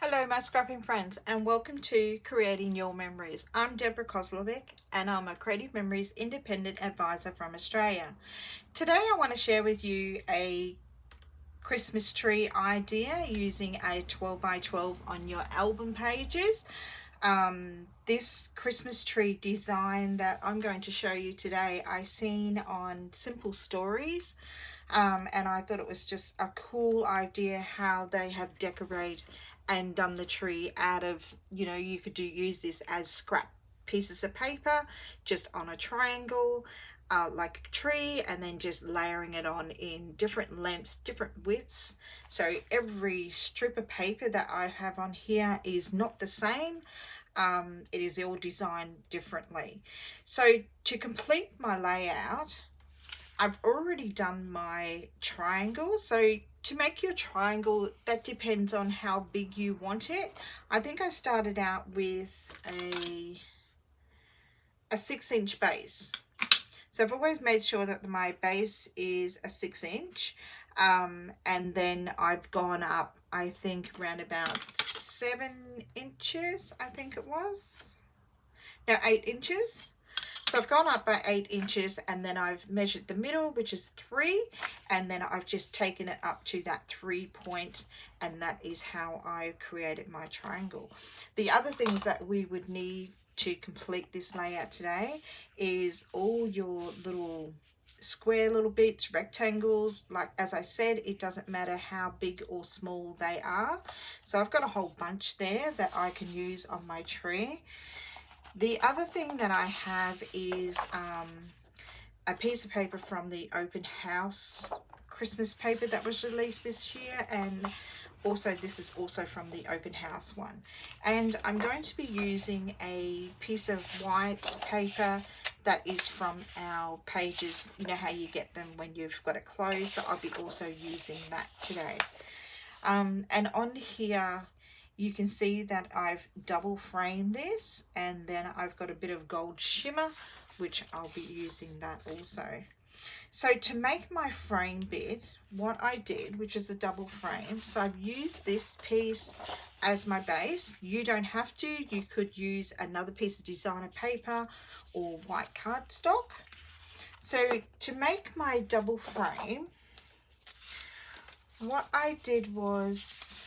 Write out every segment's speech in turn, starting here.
Hello my scrapping friends and welcome to Creating Your Memories. I'm Deborah Kozlovic and I'm a Creative Memories Independent Advisor from Australia. Today I want to share with you a Christmas tree idea using a 12 by 12 on your album pages. This Christmas tree design that I'm going to show you today I seen on Simple Stories. And I thought it was just a cool idea how they have decorated and done the tree out of, you could use this as scrap pieces of paper just on a triangle, like a tree, and then just layering it on in different lengths, different widths. So every strip of paper that I have on here is not the same. It is all designed differently. So to complete my layout, I've already done my triangle. So to make your triangle, that depends on how big you want it. I think I started out with a 6-inch base. So I've always made sure that my base is a 6-inch. And then I've gone up, I think, around about 7 inches, I think it was. No, 8 inches. So I've gone up by 8 inches and then I've measured the middle, which is 3, and then I've just taken it up to that 3 point, and that is how I created my triangle. The other things that we would need to complete this layout today is all your little square little bits, rectangles. Like as I said, it doesn't matter how big or small they are. So I've got a whole bunch there that I can use on my tree. The other thing that I have is a piece of paper from the open house Christmas paper that was released this year, and also this is also from the open house one. And I'm going to be using a piece of white paper that is from our pages. You know how you get them when you've got it closed, so I'll be also using that today. And on here you can see that I've double framed this, and then I've got a bit of gold shimmer, which I'll be using that also. So to make my frame bit, what I did, which is a double frame, so I've used this piece as my base. You don't have to. You could use another piece of designer paper or white cardstock. So to make my double frame, what I did was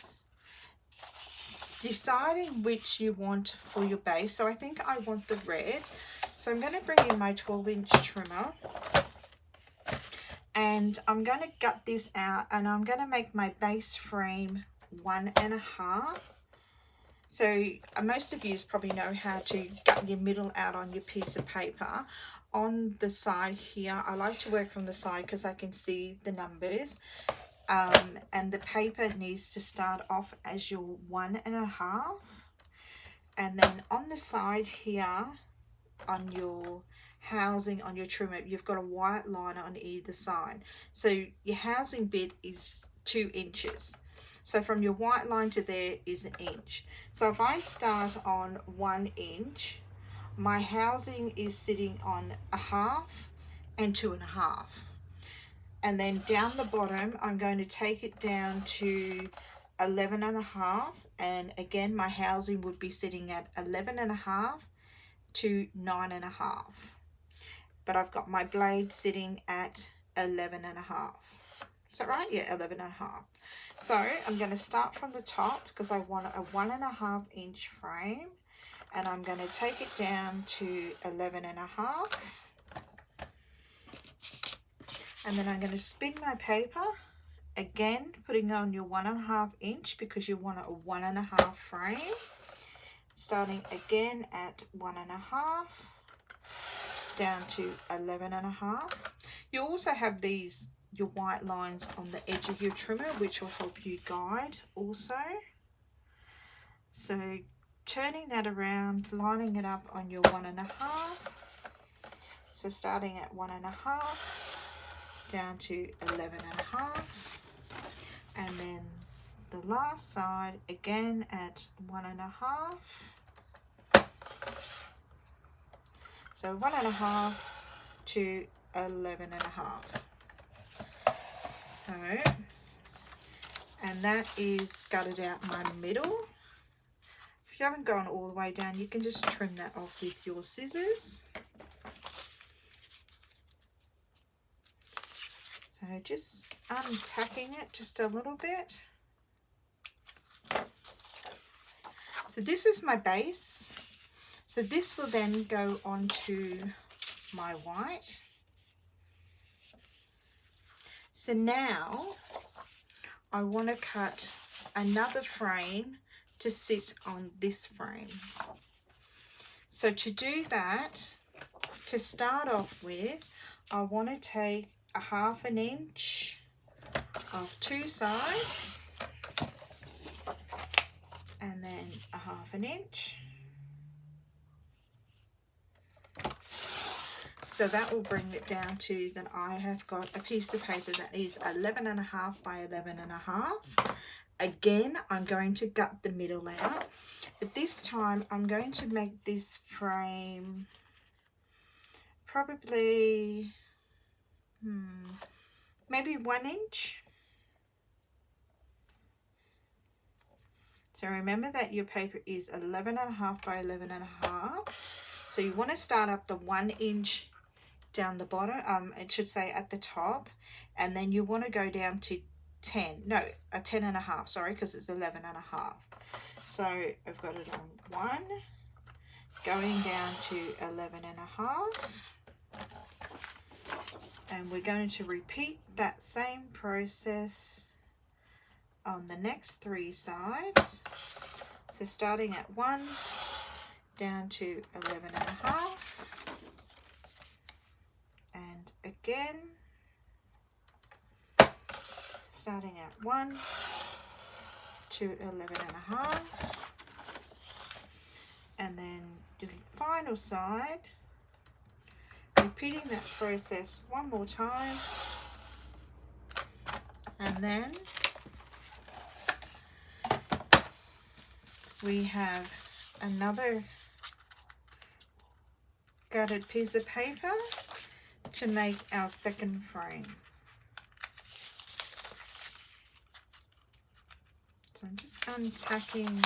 deciding which you want for your base. So I think I want the red. So I'm going to bring in my 12-inch trimmer and I'm going to gut this out, and I'm going to make my base frame 1.5. So most of you probably know how to gut your middle out on your piece of paper. On the side here, I like to work from the side because I can see the numbers. And the paper needs to start off as your 1.5, and then on the side here on your housing on your trimmer, you've got a white line on either side. So your housing bit is 2 inches. So from your white line to there is 1 inch. So if I start on 1 inch, my housing is sitting on 1/2 and 2.5. And then down the bottom, I'm going to take it down to 11.5. And again, my housing would be sitting at 11.5 to 9.5. But I've got my blade sitting at 11.5. Is that right? Yeah, 11.5. So I'm going to start from the top because I want a 1.5 inch frame. And I'm going to take it down to 11.5. And then I'm going to spin my paper, again putting on your 1.5 inch because you want a 1.5 frame, starting again at 1.5 down to 11.5. You also have your white lines on the edge of your trimmer, which will help you guide also. So turning that around, lining it up on your 1.5. So starting at 1.5 down to 11.5, and then the last side again at 1.5. So 1.5 to 11.5. So, and that is gutted out my middle. If you haven't gone all the way down, you can just trim that off with your scissors. So just untacking it just a little bit. So this is my base. So this will then go onto my white. So now I want to cut another frame to sit on this frame. So to do that, to start off with, I want to take a 1/2 inch of two sides and then a 1/2 inch. So that will bring it down to that I have got a piece of paper that is 11.5 by 11.5. Again, I'm going to gut the middle out, but this time I'm going to make this frame probably maybe 1 inch. So remember that your paper is 11.5 by 11.5. So you want to start up the 1 inch down the bottom, it should say at the top, and then you want to go down to 10.5, sorry, because it's 11.5. So I've got it on 1, going down to 11.5, and we're going to repeat that same process on the next 3 sides. So starting at 1 down to 11.5, and again starting at 1 to 11.5, and then the final side, repeating that process one more time, and then we have another gutted piece of paper to make our second frame. So I'm just untacking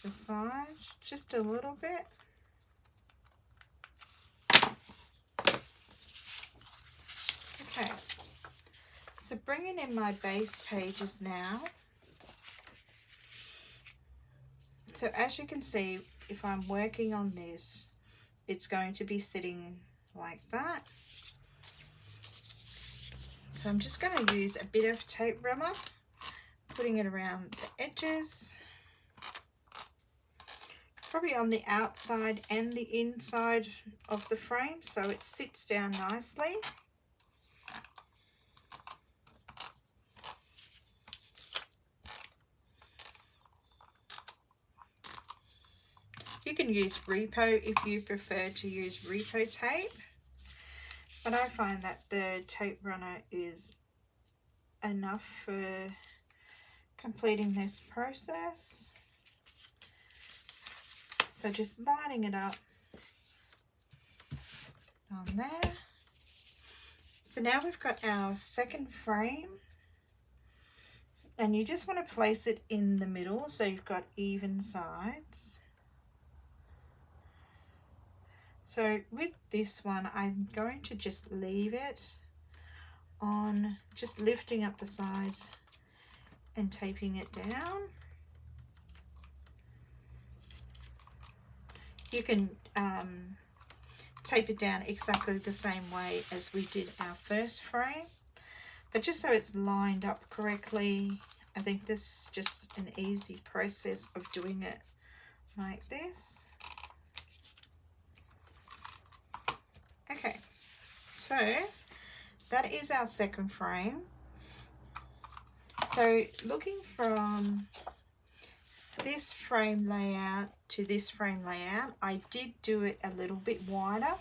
the sides just a little bit. Okay, so bringing in my base pages now. So as you can see, if I'm working on this, it's going to be sitting like that. So I'm just going to use a bit of tape rubber, putting it around the edges, probably on the outside and the inside of the frame, so it sits down nicely. You can use Repo if you prefer to use Repo tape, but I find that the tape runner is enough for completing this process. So just lining it up on there. So now we've got our second frame, and you just want to place it in the middle so you've got even sides. So with this one, I'm going to just leave it on, just lifting up the sides and taping it down. You can tape it down exactly the same way as we did our first frame, but just so it's lined up correctly. I think this is just an easy process of doing it like this. Okay, so that is our second frame. So looking from this frame layout to this frame layout, I did do it a little bit wider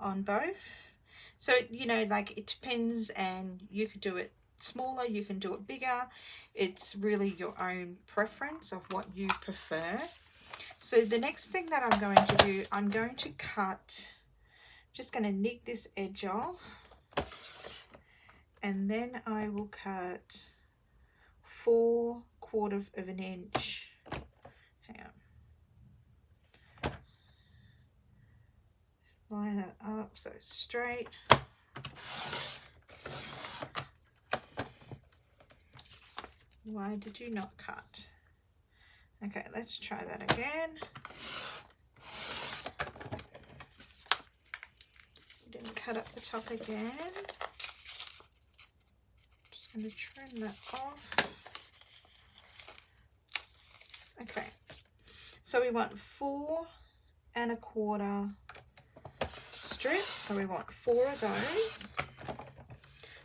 on both. So, you know, like it depends, and you could do it smaller, you can do it bigger. It's really your own preference of what you prefer. So the next thing that I'm going to do, I'm going to cut, just going to nick this edge off, and then I will cut 4/4 of an inch. Hang on. line it up so it's straight. Why did you not cut? Okay, let's try that again. Didn't cut up the top again. Just going to trim that off. Okay, so we want 4 1/4 strips, so we want 4 of those.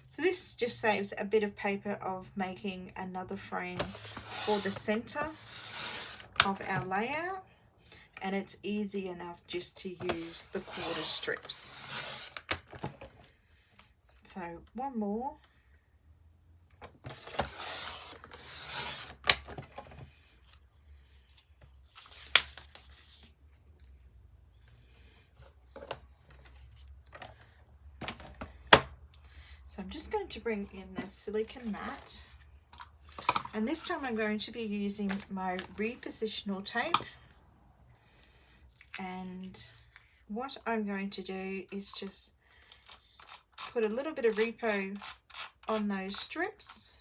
So this just saves a bit of paper of making another frame for the center of our layout, and it's easy enough just to use the 1/4 strips. So one more. So I'm just going to bring in the silicone mat, and this time I'm going to be using my repositional tape, and what I'm going to do is just put a little bit of repo on those strips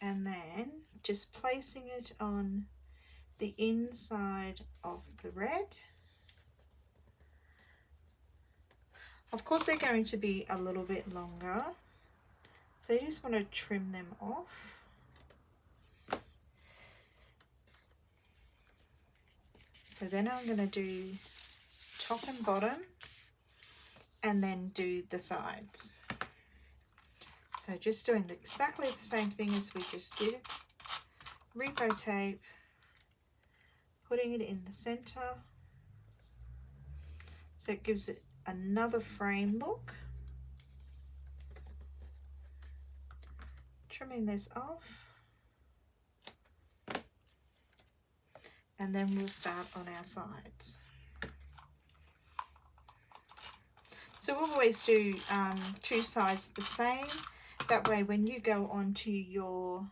and then just placing it on the inside of the red. Of course they're going to be a little bit longer, so you just want to trim them off. So then I'm going to do top and bottom and then do the sides. So just doing exactly the same thing as we just did. Repo tape, putting it in the center so it gives it another frame look. Trimming this off, and then we'll start on our sides. So we'll always do 2 sides the same. That way when you go on to your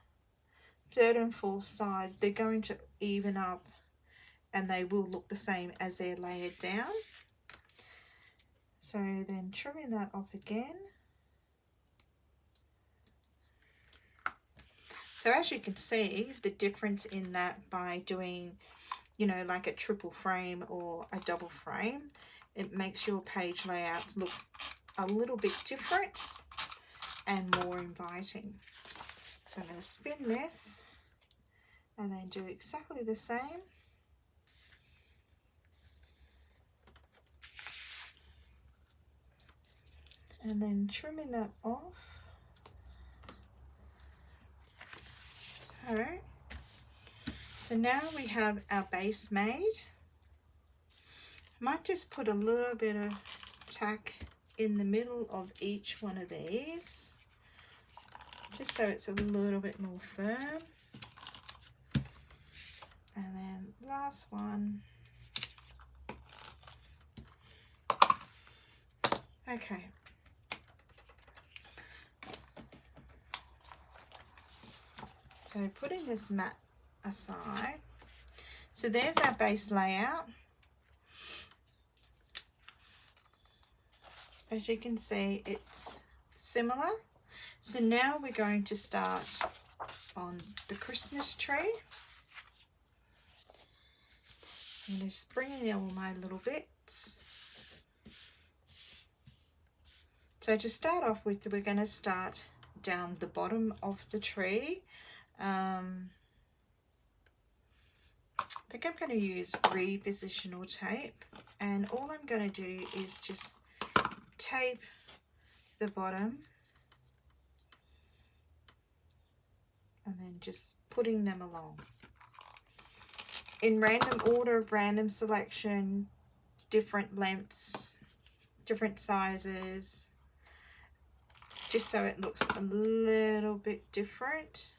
3rd and 4th side, they're going to even up and they will look the same as they're layered down. So then trimming that off again. So as you can see, the difference in that by doing, you know, like a triple frame or a double frame, it makes your page layouts look a little bit different and more inviting. So I'm going to spin this and then do exactly the same. And then trimming that off. So now we have our base made. Might just put a little bit of tack in the middle of each one of these, just so it's a little bit more firm. And then last one. Okay. So putting this mat aside, so there's our base layout. As you can see, it's similar. So now we're going to start on the Christmas tree. I'm just bringing in all my little bits. So to start off with, we're going to start down the bottom of the tree. I think I'm going to use repositional tape, and all I'm going to do is just tape the bottom and then just putting them along in random order, random selection, different lengths, different sizes, just so it looks a little bit different.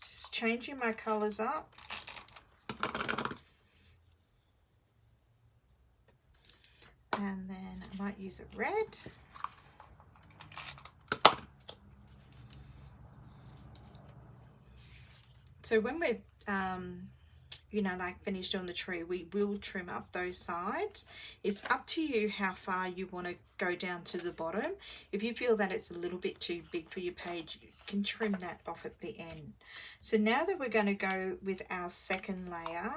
Just changing my colors up. And then I might use a red. So when we're you know, like finished doing the tree, we will trim up those sides. It's up to you how far you want to go down to the bottom. If you feel that it's a little bit too big for your page, you can trim that off at the end. So now that we're going to go with our second layer,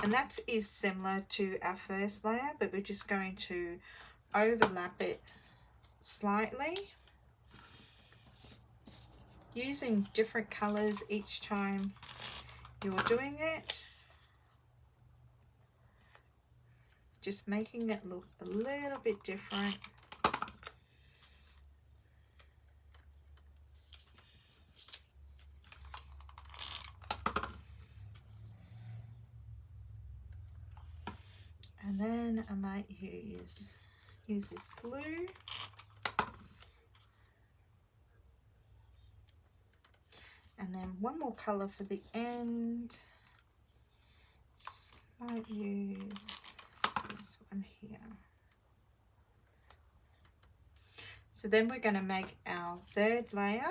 and that is similar to our first layer, but we're just going to overlap it slightly, using different colors each time you're doing it, just making it look a little bit different. And then I might use this blue. And then one more color for the end. Might use this one here. So then we're going to make our third layer.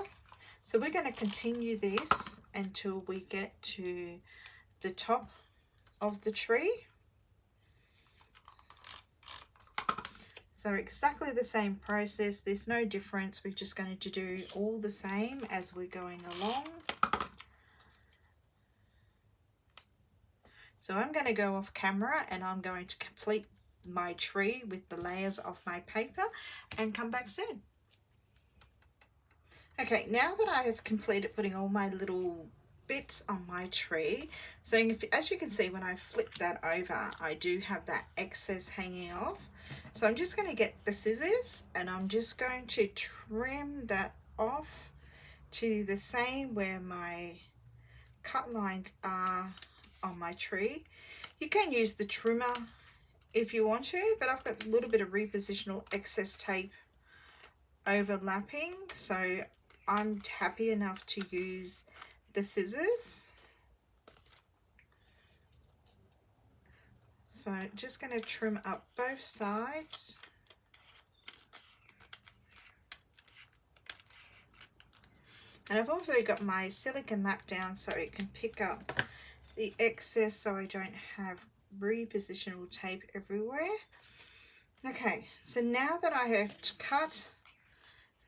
So we're going to continue this until we get to the top of the tree. So exactly the same process, there's no difference. We're just going to do all the same as we're going along. So I'm going to go off camera and I'm going to complete my tree with the layers of my paper and come back soon. Okay, now that I have completed putting all my little bits on my tree, so as you can see, when I flip that over, I do have that excess hanging off. So I'm just going to get the scissors and I'm just going to trim that off to the same where my cut lines are on my tree. You can use the trimmer if you want to, but I've got a little bit of repositional excess tape overlapping, so I'm happy enough to use the scissors. So just going to trim up both sides. And I've also got my silica map down so it can pick up the excess so I don't have repositional tape everywhere. Okay, so now that I have cut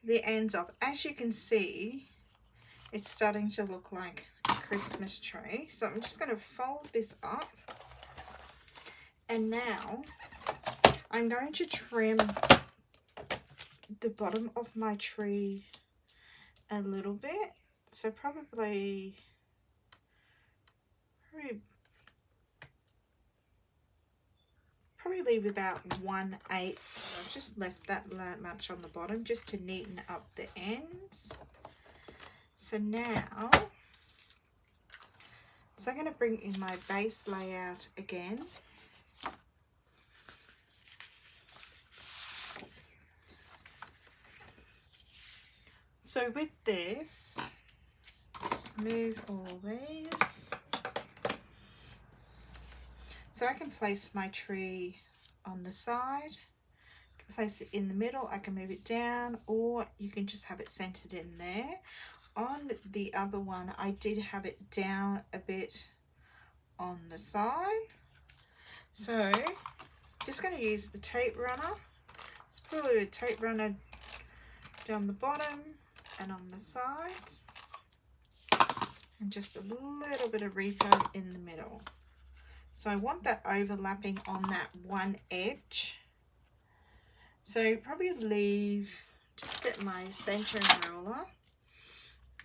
the ends off, as you can see, it's starting to look like a Christmas tree. So I'm just going to fold this up. And now I'm going to trim the bottom of my tree a little bit. So probably leave about 1/8. I've just left that much on the bottom just to neaten up the ends. So now, I'm going to bring in my base layout again. So with this, let's move all these. So I can place my tree on the side, place it in the middle, I can move it down, or you can just have it centered in there. On the other one, I did have it down a bit on the side. So just going to use the tape runner. Let's put a little tape runner down the bottom and on the sides, and just a little bit of repo in the middle. So I want that overlapping on that one edge. So probably leave, just get my centering ruler,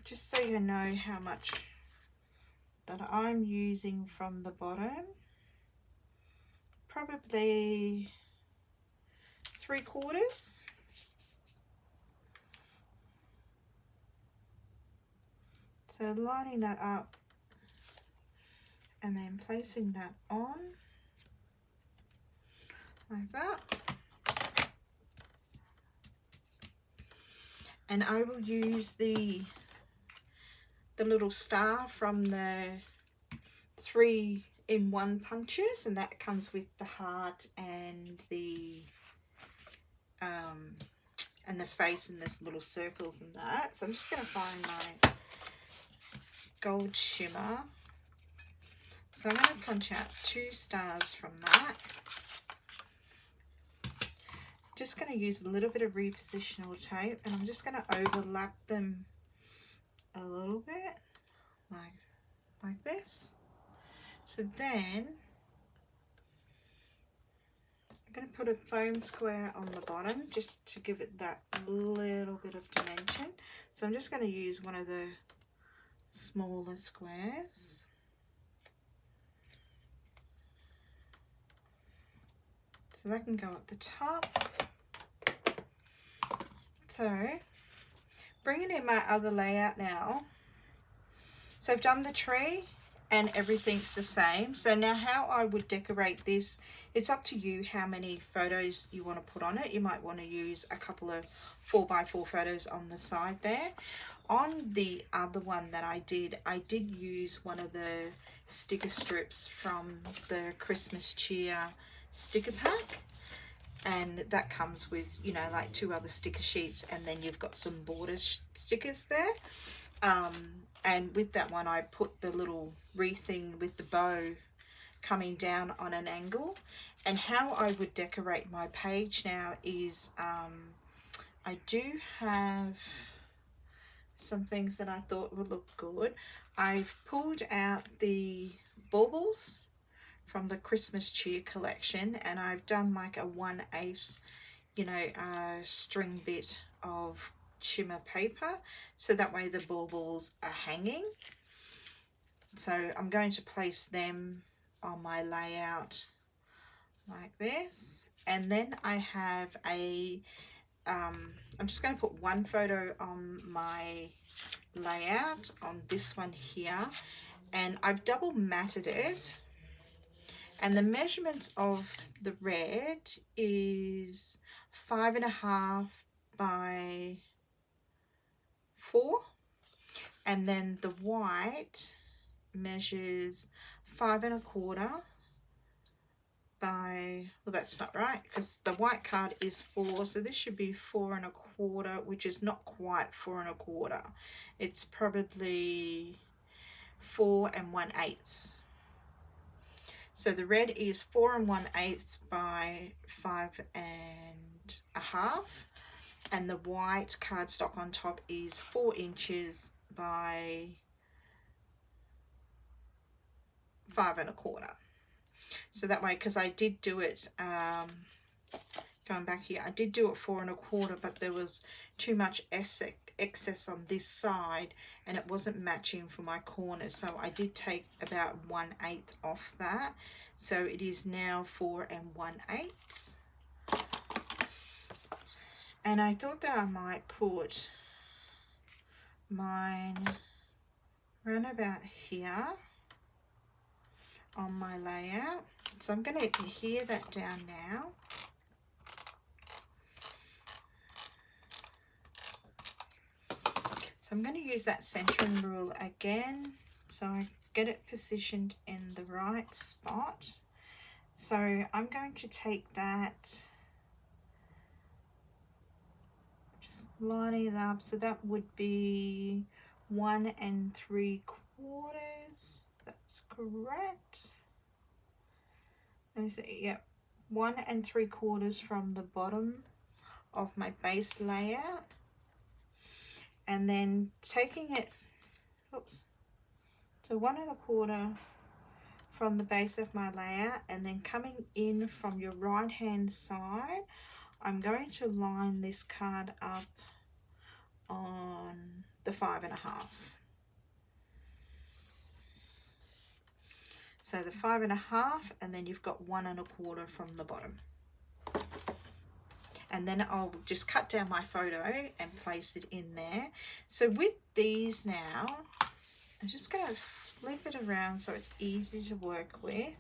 just so you know how much that I'm using from the bottom. Probably 3/4. So lining that up and then placing that on like that. And I will use the little star from the 3-in-1 punches, and that comes with the heart and the face and this little circles and that. So I'm just going to find gold shimmer. So I'm going to punch out 2 stars from that. Just going to use a little bit of repositional tape, and I'm just going to overlap them a little bit like this. So then I'm going to put a foam square on the bottom just to give it that little bit of dimension. So I'm just going to use one of the smaller squares. So that can go at the top. So bringing in my other layout now. So I've done the tree and everything's the same. So now how I would decorate this, it's up to you how many photos you want to put on it. You might want to use a couple of 4x4 photos on the side there. On the other one that I did use one of the sticker strips from the Christmas cheer sticker pack, and that comes with, you know, like 2 other sticker sheets, and then you've got some border stickers there. And with that one I put the little wreath thing with the bow coming down on an angle. And how I would decorate my page now is I do have some things that I thought would look good. I've pulled out the baubles from the Christmas cheer collection, and I've done like a 1/8, you know, string bit of shimmer paper, so that way the baubles are hanging. So I'm going to place them on my layout like this, and then I have a I'm just going to put 1 photo on my layout on this one here, and I've double matted it, and the measurements of the red is 5.5 by 4, and then the white measures 5.25 by, well, that's not right because the white card is 4, so this should be 4.25, which is not quite 4.25. It's probably 4 1/8. So the red is 4 1/8 by 5.5, and the white cardstock on top is 4 inches by 5.25. So that way, because I did do it, going back here, I did do it 4.25, but there was too much excess on this side and it wasn't matching for my corners, so I did take about 1/8 off that, so it is now 4 1/8. And I thought that I might put mine around about here on my layout. So I'm going to adhere that down now. So I'm going to use that centering rule again, so I get it positioned in the right spot. So I'm going to take that, just lining it up, so that would be 1 3/4. That's correct. Let me see, yep, 1 3/4 from the bottom of my base layout, and then taking it, oops, to 1 1/4 from the base of my layout, and then coming in from your right hand side, I'm going to line this card up on the 5.5. So the 5.5, and then you've got 1 1/4 from the bottom. And then I'll just cut down my photo and place it in there. So with these now, I'm just going to flip it around so it's easy to work with.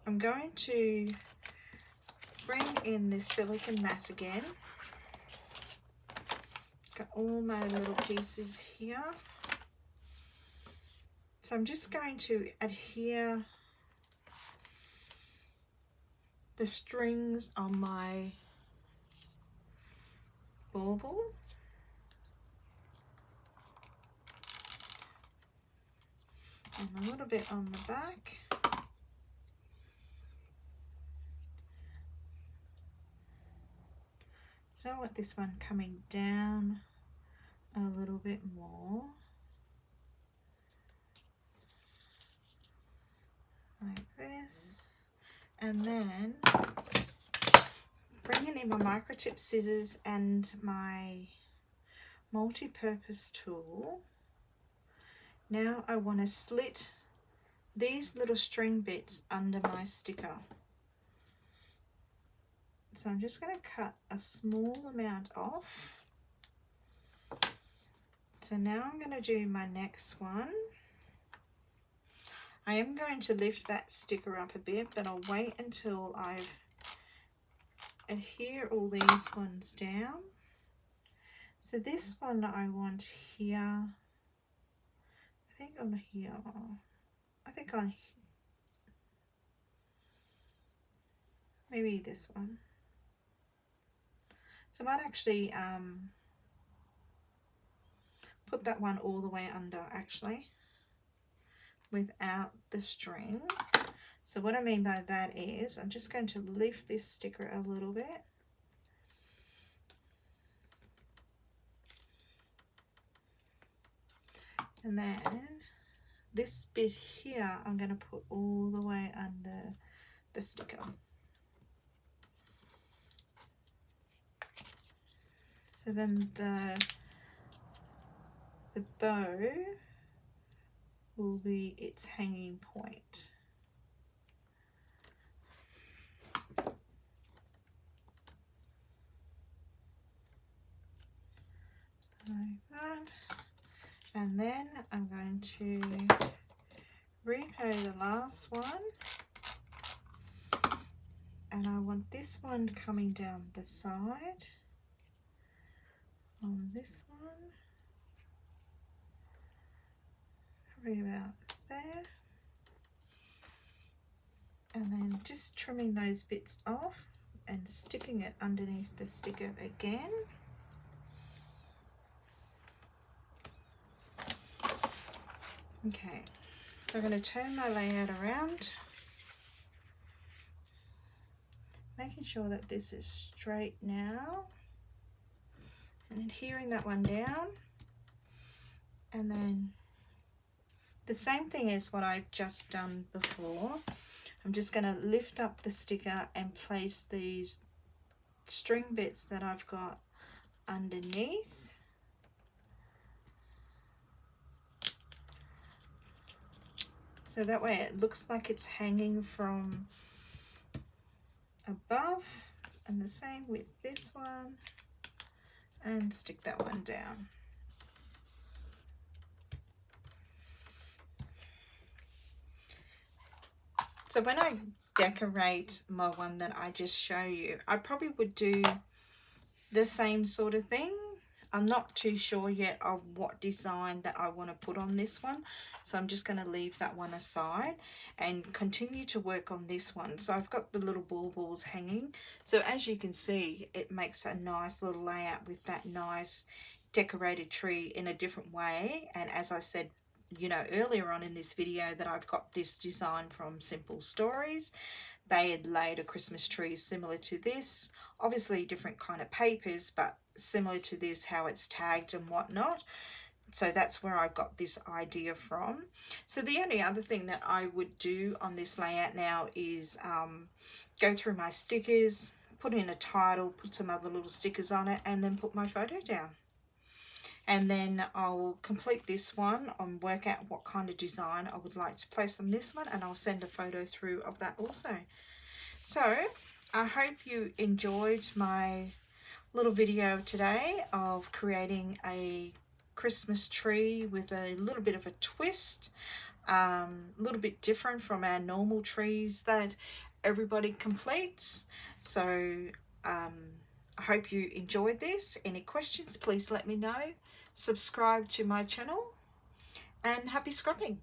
I'm going to bring in this silicone mat again. Got all my little pieces here. So I'm just going to adhere the strings on my bauble. and a little bit on the back. So I want this one coming down a little bit more, like this, and then bringing in my micro tip scissors and my multi-purpose tool. Now I want to slit these little string bits under my sticker. So I'm just going to cut a small amount off. So now I'm going to do my next one. I am going to lift that sticker up a bit, but I'll wait until I've adhere all these ones down. So this one I want here. I think on here. I think on maybe this one. So I might actually put that one all the way under actually without the string. So what I mean by that is I'm just going to lift this sticker a little bit. And then this bit here I'm going to put all the way under the sticker. So then the bow will be its hanging point. Like that. And then I'm going to repo the last one. And I want this one coming down the side on this one. Probably about there. And then just trimming those bits off and sticking it underneath the sticker again. Okay, so I'm going to turn my layout around, making sure that this is straight now, and adhering that one down, and then the same thing as what I've just done before. I'm just going to lift up the sticker and place these string bits that I've got underneath. So that way it looks like it's hanging from above, and the same with this one, and stick that one down. So when I decorate my one that I just show you, I probably would do the same sort of thing. I'm not too sure yet of what design that I want to put on this one, so I'm just going to leave that one aside and continue to work on this one. So I've got the little baubles hanging, so as you can see it makes a nice little layout with that nice decorated tree in a different way. And as I said, you know, earlier on in this video, that I've got this design from Simple Stories. They had laid a Christmas tree similar to this, obviously different kind of papers, but similar to this, how it's tagged and whatnot. So that's where I got this idea from. So the only other thing that I would do on this layout now is go through my stickers, put in a title, put some other little stickers on it, and then put my photo down. And then I'll complete this one and work out what kind of design I would like to place on this one, and I'll send a photo through of that also. So I hope you enjoyed my little video today of creating a Christmas tree with a little bit of a twist, a little bit different from our normal trees that everybody completes. So I hope you enjoyed this. Any questions, please let me know. Subscribe to my channel, and happy scrapping.